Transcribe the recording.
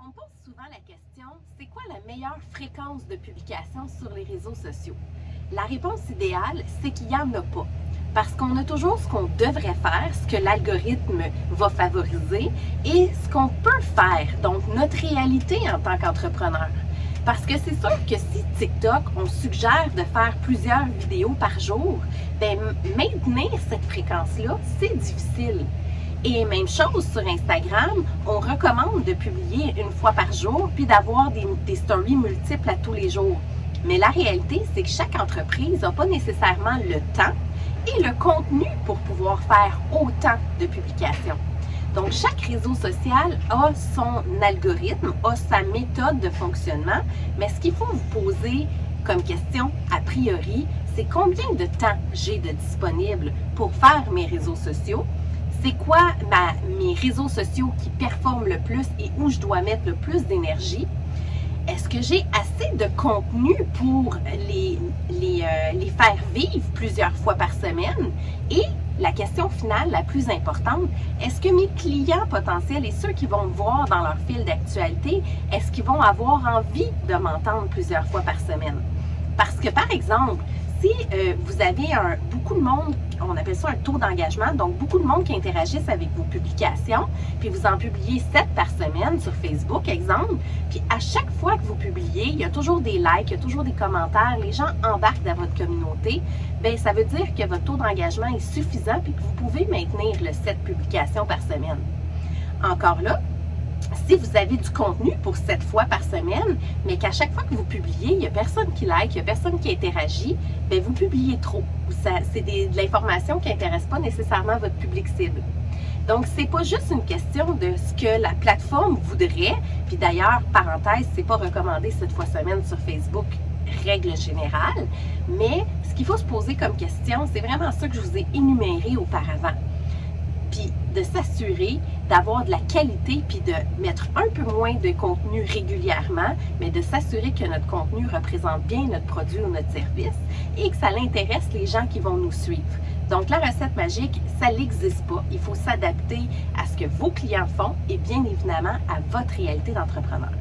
On me pose souvent la question, c'est quoi la meilleure fréquence de publication sur les réseaux sociaux? La réponse idéale, c'est qu'il n'y en a pas. Parce qu'on a toujours ce qu'on devrait faire, ce que l'algorithme va favoriser et ce qu'on peut faire, donc notre réalité en tant qu'entrepreneur. Parce que c'est sûr que si TikTok, on suggère de faire plusieurs vidéos par jour, bien, maintenir cette fréquence-là, c'est difficile. Et même chose sur Instagram, on recommande de publier une fois par jour puis d'avoir des stories multiples à tous les jours. Mais la réalité, c'est que chaque entreprise n'a pas nécessairement le temps et le contenu pour pouvoir faire autant de publications. Donc, chaque réseau social a son algorithme, a sa méthode de fonctionnement, mais ce qu'il faut vous poser comme question a priori, c'est combien de temps j'ai de disponible pour faire mes réseaux sociaux? C'est quoi mes réseaux sociaux qui performent le plus et où je dois mettre le plus d'énergie? Est-ce que j'ai assez de contenu pour les faire vivre plusieurs fois par semaine? Et la question finale, la plus importante, est-ce que mes clients potentiels et ceux qui vont me voir dans leur fil d'actualité, est-ce qu'ils vont avoir envie de m'entendre plusieurs fois par semaine? Parce que, par exemple, si vous avez beaucoup de monde, on appelle ça un taux d'engagement, donc beaucoup de monde qui interagissent avec vos publications, puis vous en publiez 7 par semaine sur Facebook, exemple, puis à chaque fois que vous publiez, il y a toujours des likes, il y a toujours des commentaires, les gens embarquent dans votre communauté, bien, ça veut dire que votre taux d'engagement est suffisant puis que vous pouvez maintenir le 7 publications par semaine. Encore là, si vous avez du contenu pour 7 fois par semaine, mais qu'à chaque fois que vous publiez, il n'y a personne qui like, il n'y a personne qui interagit, bien vous publiez trop. C'est de l'information qui n'intéresse pas nécessairement votre public cible. Donc, c'est pas juste une question de ce que la plateforme voudrait, puis d'ailleurs, parenthèse, c'est pas recommandé 7 fois semaine sur Facebook, règle générale, mais ce qu'il faut se poser comme question, c'est vraiment ça que je vous ai énuméré auparavant. Puis de s'assurer d'avoir de la qualité, puis de mettre un peu moins de contenu régulièrement, mais de s'assurer que notre contenu représente bien notre produit ou notre service et que ça l'intéresse les gens qui vont nous suivre. Donc la recette magique, ça n'existe pas. Il faut s'adapter à ce que vos clients font et bien évidemment à votre réalité d'entrepreneur.